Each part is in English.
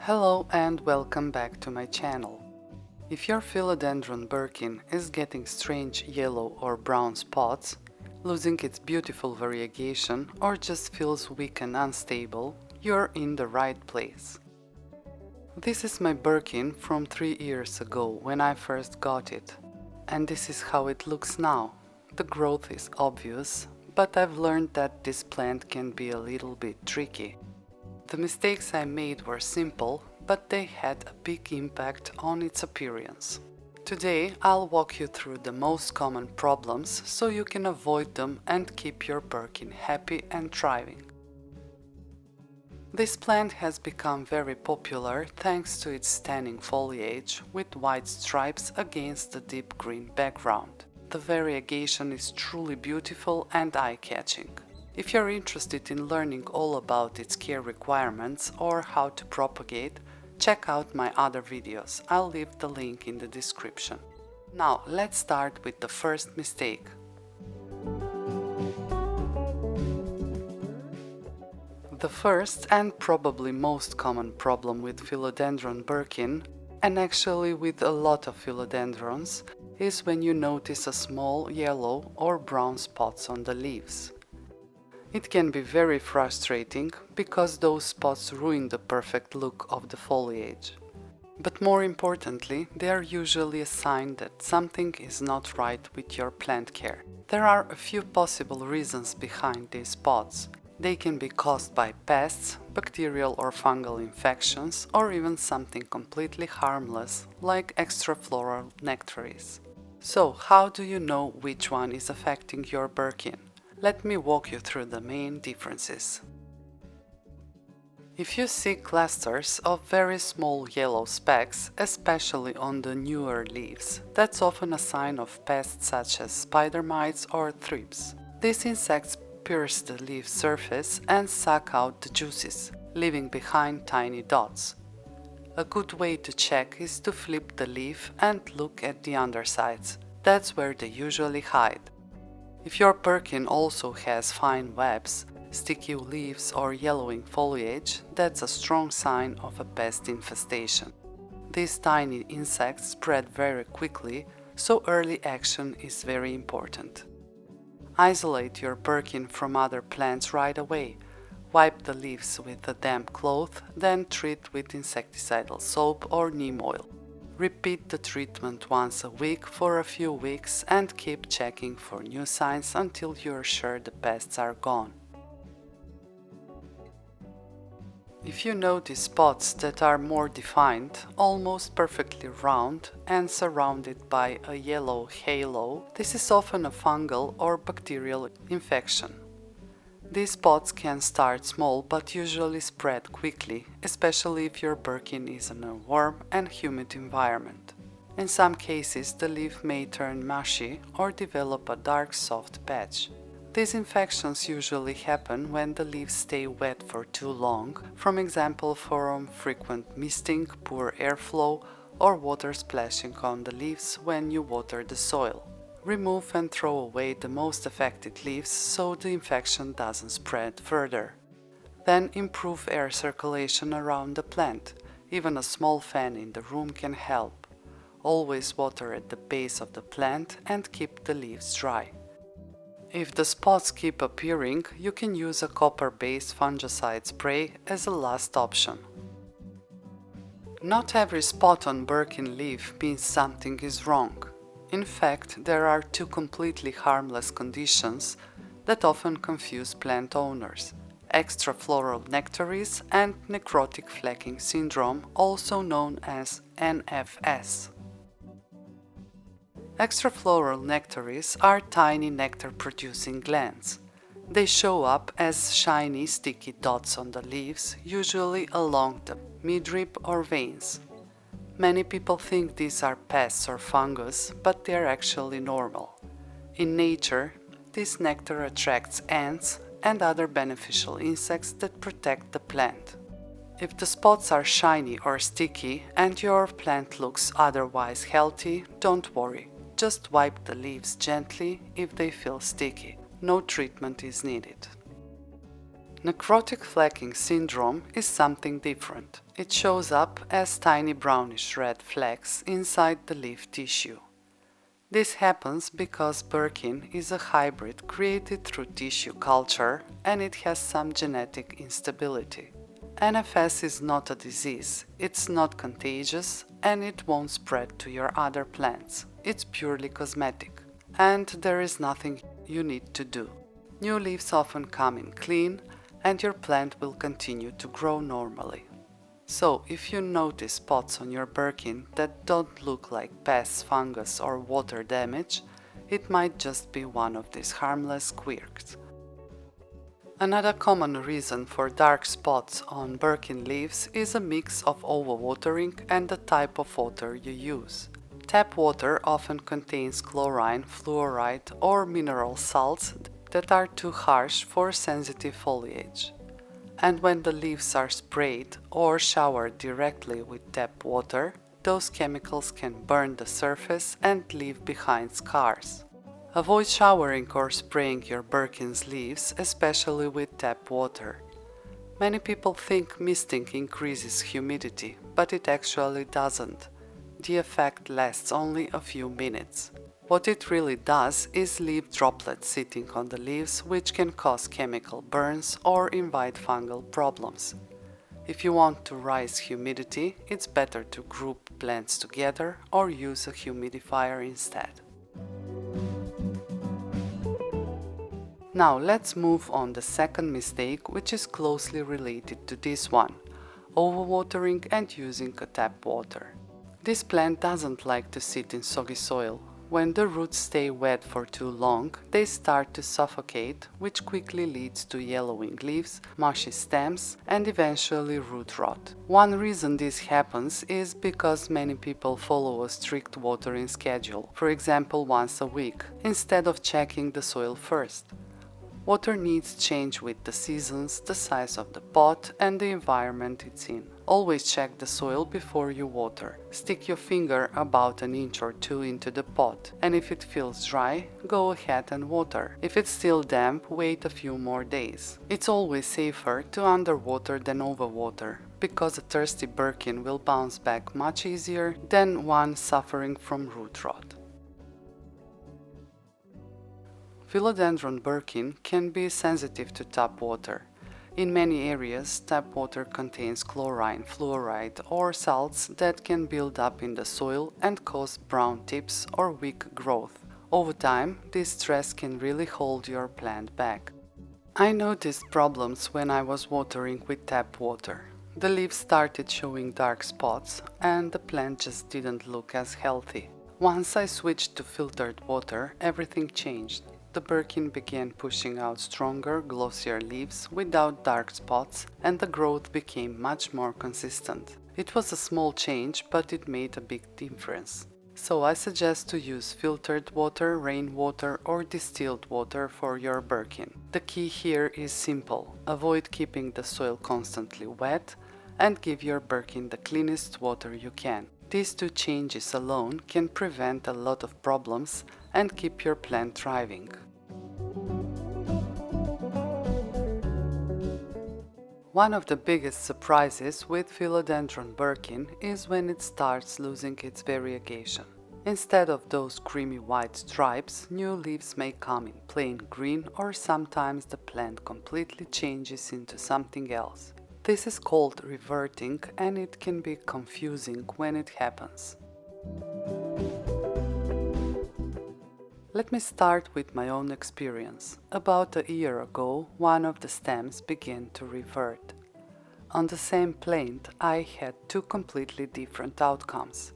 Hello and welcome back to my channel. If your Philodendron Birkin is getting strange yellow or brown spots, losing its beautiful variegation, or just feels weak and unstable, you're in the right place. This is my Birkin from 3 years ago when I first got it, and this is how it looks now. The growth is obvious, but I've learned that this plant can be a little bit tricky. The mistakes I made were simple, but they had a big impact on its appearance. Today I'll walk you through the most common problems so you can avoid them and keep your Birkin happy and thriving. This plant has become very popular thanks to its stunning foliage with white stripes against the deep green background. The variegation is truly beautiful and eye-catching. If you're interested in learning all about its care requirements or how to propagate, check out my other videos. I'll leave the link in the description. Now let's start with the first mistake. The first and probably most common problem with Philodendron Birkin, and actually with a lot of philodendrons, is when you notice a small yellow or brown spots on the leaves. It can be very frustrating because those spots ruin the perfect look of the foliage. But more importantly, they are usually a sign that something is not right with your plant care. There are a few possible reasons behind these spots. They can be caused by pests, bacterial or fungal infections, or even something completely harmless like extrafloral nectaries. So, how do you know which one is affecting your Birkin? Let me walk you through the main differences. If you see clusters of very small yellow specks, especially on the newer leaves, that's often a sign of pests such as spider mites or thrips. These insects pierce the leaf surface and suck out the juices, leaving behind tiny dots. A good way to check is to flip the leaf and look at the undersides. That's where they usually hide. If your Birkin also has fine webs, sticky leaves or yellowing foliage, that's a strong sign of a pest infestation. These tiny insects spread very quickly, so early action is very important. Isolate your Birkin from other plants right away. Wipe the leaves with a damp cloth, then treat with insecticidal soap or neem oil. Repeat the treatment once a week for a few weeks and keep checking for new signs until you're sure the pests are gone. If you notice spots that are more defined, almost perfectly round and surrounded by a yellow halo, this is often a fungal or bacterial infection. These spots can start small but usually spread quickly, especially if your Birkin is in a warm and humid environment. In some cases, the leaf may turn mushy or develop a dark soft patch. These infections usually happen when the leaves stay wet for too long, for example from frequent misting, poor airflow, or water splashing on the leaves when you water the soil. Remove and throw away the most affected leaves so the infection doesn't spread further. Then improve air circulation around the plant. Even a small fan in the room can help. Always water at the base of the plant and keep the leaves dry. If the spots keep appearing, you can use a copper-based fungicide spray as a last option. Not every spot on Birkin leaf means something is wrong. In fact, there are two completely harmless conditions that often confuse plant owners: extrafloral nectaries and necrotic flaking syndrome, also known as NFS. Extrafloral nectaries are tiny nectar-producing glands. They show up as shiny, sticky dots on the leaves, usually along the midrib or veins. Many people think these are pests or fungus, but they are actually normal. In nature, this nectar attracts ants and other beneficial insects that protect the plant. If the spots are shiny or sticky and your plant looks otherwise healthy, don't worry. Just wipe the leaves gently if they feel sticky. No treatment is needed. Necrotic flecking syndrome is something different. It shows up as tiny brownish red flecks inside the leaf tissue. This happens because Birkin is a hybrid created through tissue culture and it has some genetic instability. NFS is not a disease, it's not contagious, and it won't spread to your other plants. It's purely cosmetic, and there is nothing you need to do. New leaves often come in clean, and your plant will continue to grow normally. So, if you notice spots on your Birkin that don't look like pests, fungus, or water damage, it might just be one of these harmless quirks. Another common reason for dark spots on Birkin leaves is a mix of overwatering and the type of water you use. Tap water often contains chlorine, fluoride, or mineral salts that are too harsh for sensitive foliage. And when the leaves are sprayed or showered directly with tap water, those chemicals can burn the surface and leave behind scars. Avoid showering or spraying your Birkin's leaves, especially with tap water. Many people think misting increases humidity, but it actually doesn't. The effect lasts only a few minutes. What it really does is leave droplets sitting on the leaves, which can cause chemical burns or invite fungal problems. If you want to rise humidity, it's better to group plants together or use a humidifier instead. Now let's move on the second mistake, which is closely related to this one: overwatering and using a tap water. This plant doesn't like to sit in soggy soil. When the roots stay wet for too long, they start to suffocate, which quickly leads to yellowing leaves, mushy stems, and eventually root rot. One reason this happens is because many people follow a strict watering schedule, for example once a week, instead of checking the soil first. Water needs change with the seasons, the size of the pot, and the environment it's in. Always check the soil before you water. Stick your finger about an inch or two into the pot, and if it feels dry, go ahead and water. If it's still damp, wait a few more days. It's always safer to underwater than overwater, because a thirsty Birkin will bounce back much easier than one suffering from root rot. Philodendron Birkin can be sensitive to tap water. In many areas, tap water contains chlorine, fluoride, or salts that can build up in the soil and cause brown tips or weak growth. Over time, this stress can really hold your plant back. I noticed problems when I was watering with tap water. The leaves started showing dark spots, and the plant just didn't look as healthy. Once I switched to filtered water, everything changed. The Birkin began pushing out stronger, glossier leaves without dark spots, and the growth became much more consistent. It was a small change, but it made a big difference. So I suggest to use filtered water, rainwater, or distilled water for your Birkin. The key here is simple: avoid keeping the soil constantly wet and give your Birkin the cleanest water you can. These two changes alone can prevent a lot of problems and keep your plant thriving. One of the biggest surprises with Philodendron Birkin is when it starts losing its variegation. Instead of those creamy white stripes, new leaves may come in plain green, or sometimes the plant completely changes into something else. This is called reverting, and it can be confusing when it happens. Let me start with my own experience. About a year ago, one of the stems began to revert. On the same plant, I had two completely different outcomes.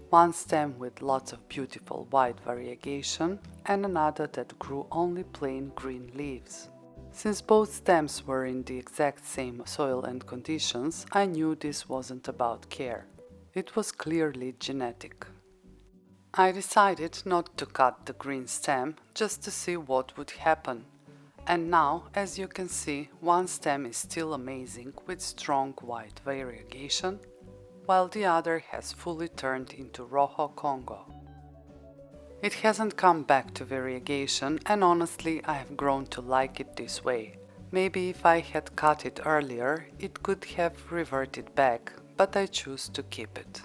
One stem with lots of beautiful white variegation, and another that grew only plain green leaves. Since both stems were in the exact same soil and conditions, I knew this wasn't about care. It was clearly genetic. I decided not to cut the green stem, just to see what would happen. And now, as you can see, one stem is still amazing with strong white variegation, while the other has fully turned into Rojo Congo. It hasn't come back to variegation, and honestly I have grown to like it this way. Maybe if I had cut it earlier, it could have reverted back, but I choose to keep it.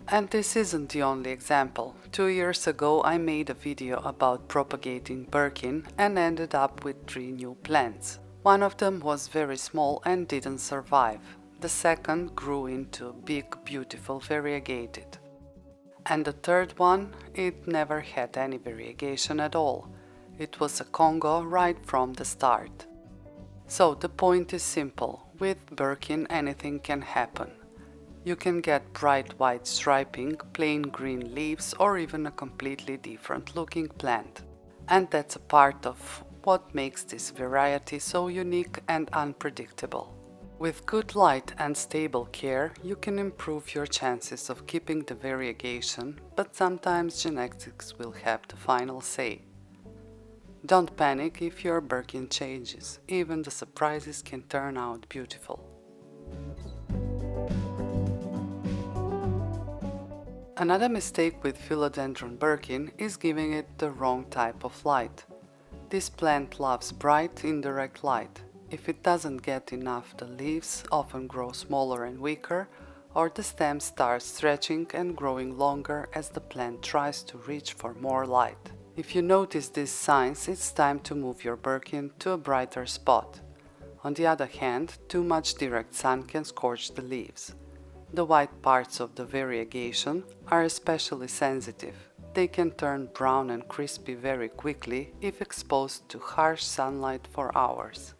And this isn't the only example. 2 years ago I made a video about propagating Birkin and ended up with 3 new plants. One of them was very small and didn't survive. The second grew into big, beautiful variegated. And the third one, it never had any variegation at all. It was a Congo right from the start. So the point is simple. With Birkin anything can happen. You can get bright white striping, plain green leaves, or even a completely different looking plant. And that's a part of what makes this variety so unique and unpredictable. With good light and stable care, you can improve your chances of keeping the variegation, but sometimes genetics will have the final say. Don't panic if your Birkin changes, even the surprises can turn out beautiful. Another mistake with Philodendron Birkin is giving it the wrong type of light. This plant loves bright, indirect light. If it doesn't get enough, the leaves often grow smaller and weaker, or the stem starts stretching and growing longer as the plant tries to reach for more light. If you notice these signs, it's time to move your Birkin to a brighter spot. On the other hand, too much direct sun can scorch the leaves. The white parts of the variegation are especially sensitive. They can turn brown and crispy very quickly if exposed to harsh sunlight for hours.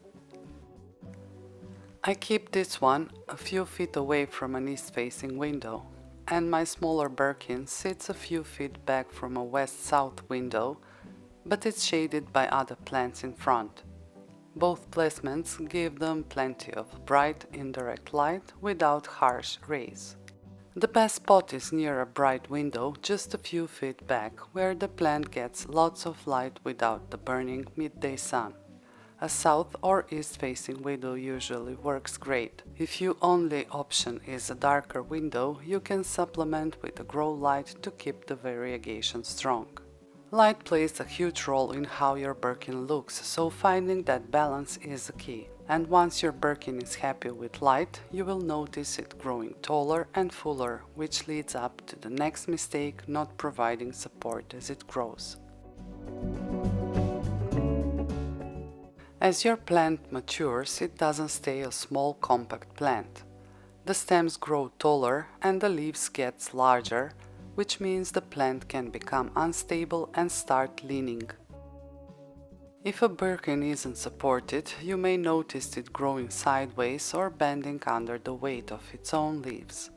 I keep this one a few feet away from an east-facing window, and my smaller Birkin sits a few feet back from a west-south window, but it's shaded by other plants in front. Both placements give them plenty of bright, indirect light without harsh rays. The best spot is near a bright window just a few feet back, where the plant gets lots of light without the burning midday sun. A south or east-facing window usually works great. If your only option is a darker window, you can supplement with a grow light to keep the variegation strong. Light plays a huge role in how your Birkin looks, so finding that balance is the key. And once your Birkin is happy with light, you will notice it growing taller and fuller, which leads up to the next mistake, not providing support as it grows. As your plant matures, it doesn't stay a small compact plant. The stems grow taller and the leaves get larger, which means the plant can become unstable and start leaning. If a Birkin isn't supported, you may notice it growing sideways or bending under the weight of its own leaves.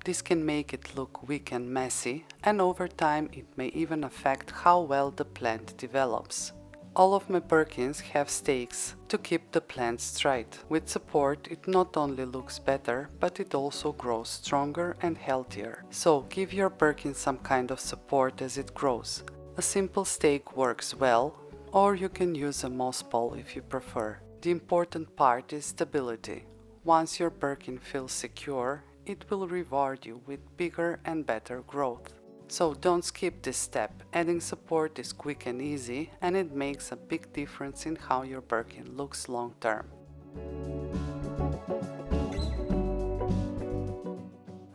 This can make it look weak and messy, and over time it may even affect how well the plant develops. All of my Birkins have stakes to keep the plant straight. With support, it not only looks better, but it also grows stronger and healthier. So give your Birkin some kind of support as it grows. A simple stake works well, or you can use a moss pole if you prefer. The important part is stability. Once your Birkin feels secure, it will reward you with bigger and better growth. So don't skip this step. Adding support is quick and easy, and it makes a big difference in how your Birkin looks long term.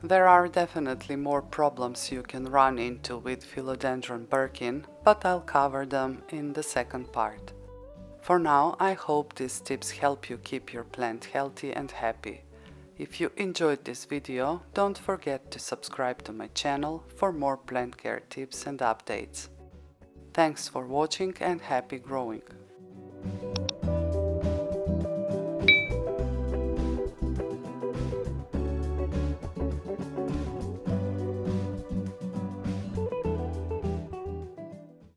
There are definitely more problems you can run into with Philodendron Birkin, but I'll cover them in the second part. For now, I hope these tips help you keep your plant healthy and happy. If you enjoyed this video, don't forget to subscribe to my channel for more plant care tips and updates. Thanks for watching and happy growing!